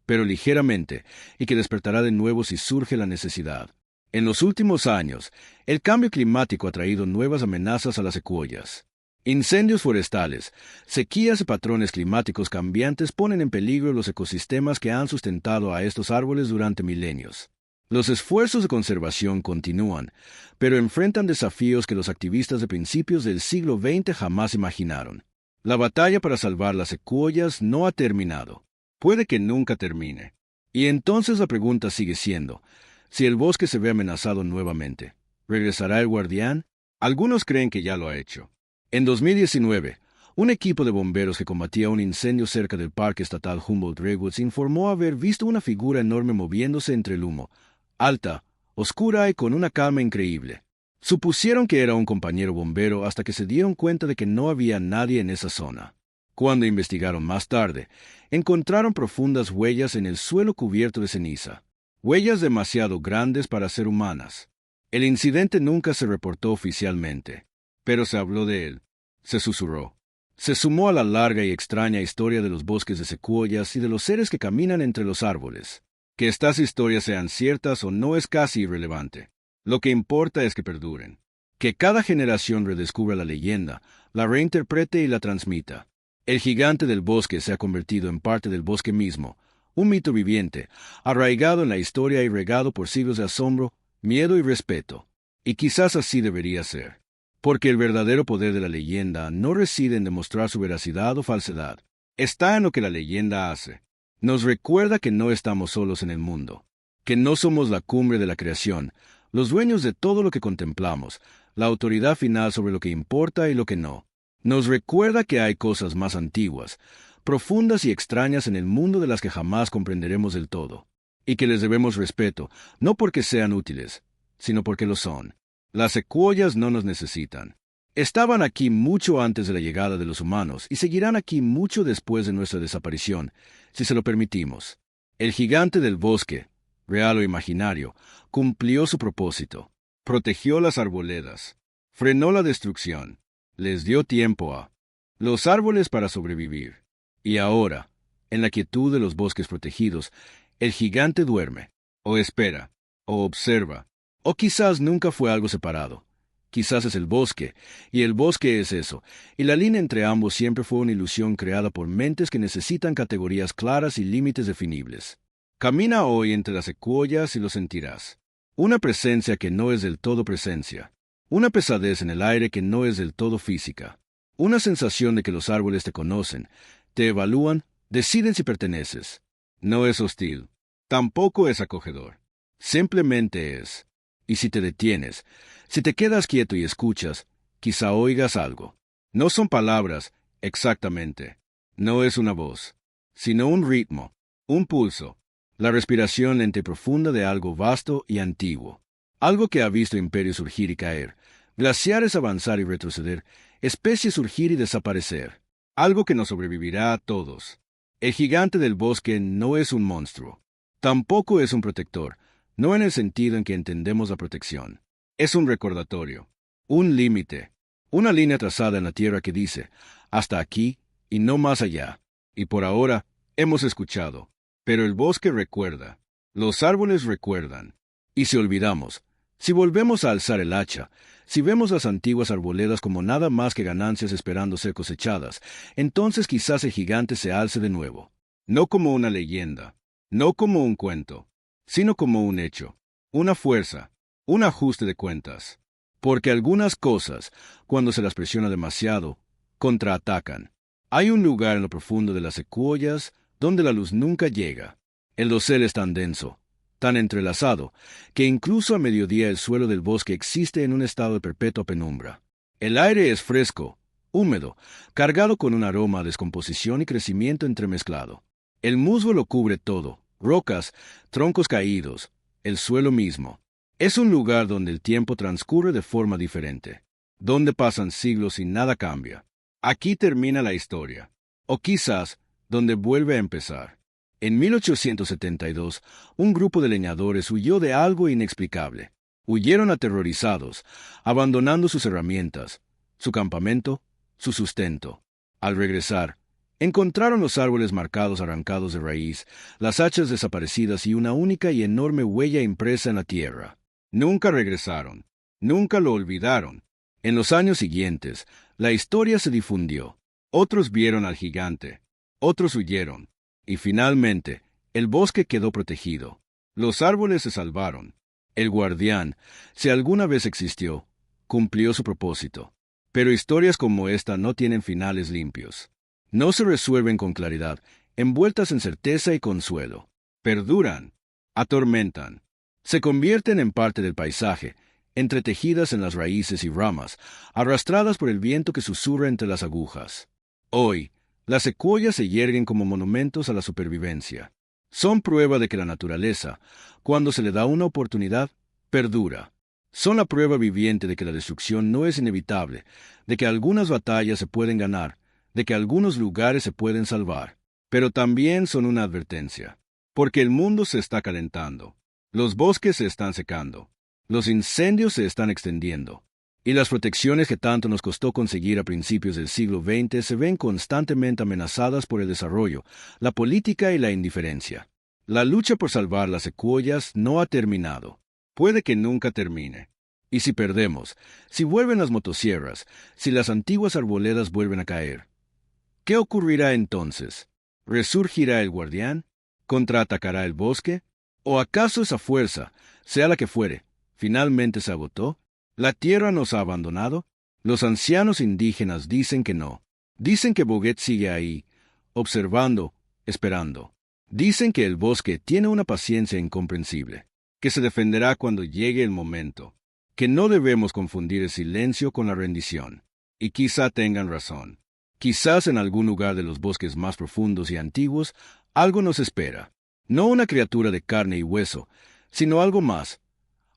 Speaker 1: pero ligeramente, y que despertará de nuevo si surge la necesidad. En los últimos años, el cambio climático ha traído nuevas amenazas a las secuoyas. Incendios forestales, sequías y patrones climáticos cambiantes ponen en peligro los ecosistemas que han sustentado a estos árboles durante milenios. Los esfuerzos de conservación continúan, pero enfrentan desafíos que los activistas de principios del siglo XX jamás imaginaron. La batalla para salvar las secuoyas no ha terminado. Puede que nunca termine. Y entonces la pregunta sigue siendo, si el bosque se ve amenazado nuevamente, ¿regresará el guardián? Algunos creen que ya lo ha hecho. En 2019, un equipo de bomberos que combatía un incendio cerca del Parque Estatal Humboldt-Redwoods informó haber visto una figura enorme moviéndose entre el humo, alta, oscura y con una calma increíble. Supusieron que era un compañero bombero hasta que se dieron cuenta de que no había nadie en esa zona. Cuando investigaron más tarde, encontraron profundas huellas en el suelo cubierto de ceniza, huellas demasiado grandes para ser humanas. El incidente nunca se reportó oficialmente, pero se habló de él, se susurró. Se sumó a la larga y extraña historia de los bosques de secuoyas y de los seres que caminan entre los árboles. Que estas historias sean ciertas o no es casi irrelevante. Lo que importa es que perduren. Que cada generación redescubra la leyenda, la reinterprete y la transmita. El gigante del bosque se ha convertido en parte del bosque mismo, un mito viviente, arraigado en la historia y regado por siglos de asombro, miedo y respeto. Y quizás así debería ser. Porque el verdadero poder de la leyenda no reside en demostrar su veracidad o falsedad. Está en lo que la leyenda hace. Nos recuerda que no estamos solos en el mundo, que no somos la cumbre de la creación, los dueños de todo lo que contemplamos, la autoridad final sobre lo que importa y lo que no. Nos recuerda que hay cosas más antiguas, profundas y extrañas en el mundo de las que jamás comprenderemos del todo, y que les debemos respeto, no porque sean útiles, sino porque lo son. Las secuoyas no nos necesitan. Estaban aquí mucho antes de la llegada de los humanos y seguirán aquí mucho después de nuestra desaparición, si se lo permitimos. El gigante del bosque, real o imaginario, cumplió su propósito. Protegió las arboledas. Frenó la destrucción. Les dio tiempo a los árboles para sobrevivir. Y ahora, en la quietud de los bosques protegidos, el gigante duerme, o espera, o observa, o quizás nunca fue algo separado. Quizás es el bosque, y el bosque es eso, y la línea entre ambos siempre fue una ilusión creada por mentes que necesitan categorías claras y límites definibles. Camina hoy entre las secuoyas y lo sentirás. Una presencia que no es del todo presencia. Una pesadez en el aire que no es del todo física. Una sensación de que los árboles te conocen, te evalúan, deciden si perteneces. No es hostil. Tampoco es acogedor. Simplemente es. Y si te detienes, si te quedas quieto y escuchas, quizá oigas algo. No son palabras, exactamente. No es una voz, sino un ritmo, un pulso, la respiración lenta y profunda de algo vasto y antiguo. Algo que ha visto imperios surgir y caer, glaciares avanzar y retroceder, especies surgir y desaparecer. Algo que nos sobrevivirá a todos. El gigante del bosque no es un monstruo. Tampoco es un protector, no en el sentido en que entendemos la protección. Es un recordatorio, un límite, una línea trazada en la tierra que dice, hasta aquí y no más allá. Y por ahora, hemos escuchado. Pero el bosque recuerda, los árboles recuerdan. Y si olvidamos, si volvemos a alzar el hacha, si vemos las antiguas arboledas como nada más que ganancias esperando ser cosechadas, entonces quizás el gigante se alce de nuevo. No como una leyenda, no como un cuento, sino como un hecho, una fuerza, un ajuste de cuentas. Porque algunas cosas, cuando se las presiona demasiado, contraatacan. Hay un lugar en lo profundo de las secuoyas donde la luz nunca llega. El dosel es tan denso, tan entrelazado, que incluso a mediodía el suelo del bosque existe en un estado de perpetua penumbra. El aire es fresco, húmedo, cargado con un aroma a descomposición y crecimiento entremezclado. El musgo lo cubre todo, rocas, troncos caídos, el suelo mismo. Es un lugar donde el tiempo transcurre de forma diferente, donde pasan siglos y nada cambia. Aquí termina la historia, o quizás donde vuelve a empezar. En 1872, un grupo de leñadores huyó de algo inexplicable. Huyeron aterrorizados, abandonando sus herramientas, su campamento, su sustento. Al regresar, Encontraron los árboles marcados arrancados de raíz, las hachas desaparecidas y una única y enorme huella impresa en la tierra. Nunca regresaron. Nunca lo olvidaron. En los años siguientes, la historia se difundió. Otros vieron al gigante. Otros huyeron. Y finalmente, el bosque quedó protegido. Los árboles se salvaron. El guardián, si alguna vez existió, cumplió su propósito. Pero historias como esta no tienen finales limpios. No se resuelven con claridad, envueltas en certeza y consuelo. Perduran, atormentan, se convierten en parte del paisaje, entretejidas en las raíces y ramas, arrastradas por el viento que susurra entre las agujas. Hoy, las secuoyas se yerguen como monumentos a la supervivencia. Son prueba de que la naturaleza, cuando se le da una oportunidad, perdura. Son la prueba viviente de que la destrucción no es inevitable, de que algunas batallas se pueden ganar, de que algunos lugares se pueden salvar. Pero también son una advertencia, porque el mundo se está calentando, los bosques se están secando, los incendios se están extendiendo, y las protecciones que tanto nos costó conseguir a principios del siglo XX se ven constantemente amenazadas por el desarrollo, la política y la indiferencia. La lucha por salvar las secuoyas no ha terminado. Puede que nunca termine. Y si perdemos, si vuelven las motosierras, si las antiguas arboledas vuelven a caer, ¿qué ocurrirá entonces? ¿Resurgirá el guardián? ¿Contraatacará el bosque? ¿O acaso esa fuerza, sea la que fuere, finalmente se agotó? ¿La tierra nos ha abandonado? Los ancianos indígenas dicen que no. Dicen que Boguet sigue ahí, observando, esperando. Dicen que el bosque tiene una paciencia incomprensible, que se defenderá cuando llegue el momento, que no debemos confundir el silencio con la rendición. Y quizá tengan razón. Quizás en algún lugar de los bosques más profundos y antiguos, algo nos espera. No una criatura de carne y hueso, sino algo más.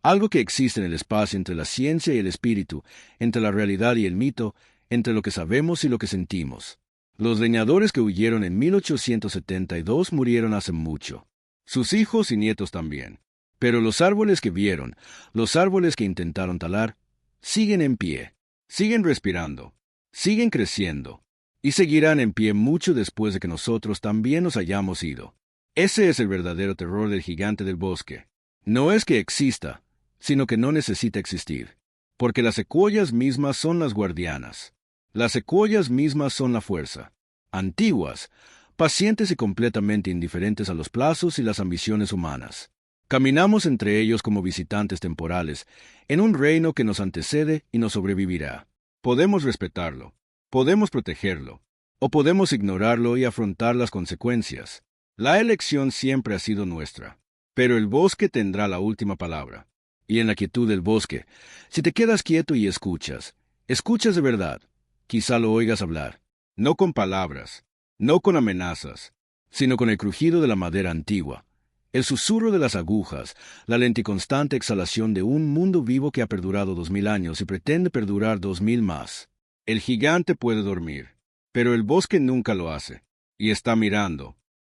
Speaker 1: Algo que existe en el espacio entre la ciencia y el espíritu, entre la realidad y el mito, entre lo que sabemos y lo que sentimos. Los leñadores que huyeron en 1872 murieron hace mucho. Sus hijos y nietos también. Pero los árboles que vieron, los árboles que intentaron talar, siguen en pie, siguen respirando, siguen creciendo, y seguirán en pie mucho después de que nosotros también nos hayamos ido. Ese es el verdadero terror del gigante del bosque. No es que exista, sino que no necesita existir, porque las secuoyas mismas son las guardianas. Las secuoyas mismas son la fuerza. Antiguas, pacientes y completamente indiferentes a los plazos y las ambiciones humanas. Caminamos entre ellos como visitantes temporales, en un reino que nos antecede y nos sobrevivirá. Podemos respetarlo, podemos protegerlo, o podemos ignorarlo y afrontar las consecuencias. La elección siempre ha sido nuestra, pero el bosque tendrá la última palabra. Y en la quietud del bosque, si te quedas quieto y escuchas, escuchas de verdad, quizá lo oigas hablar, no con palabras, no con amenazas, sino con el crujido de la madera antigua, el susurro de las agujas, la lenta y constante exhalación de un mundo vivo que ha perdurado 2000 años y pretende perdurar 2000 más. El gigante puede dormir, pero el bosque nunca lo hace, y está mirando,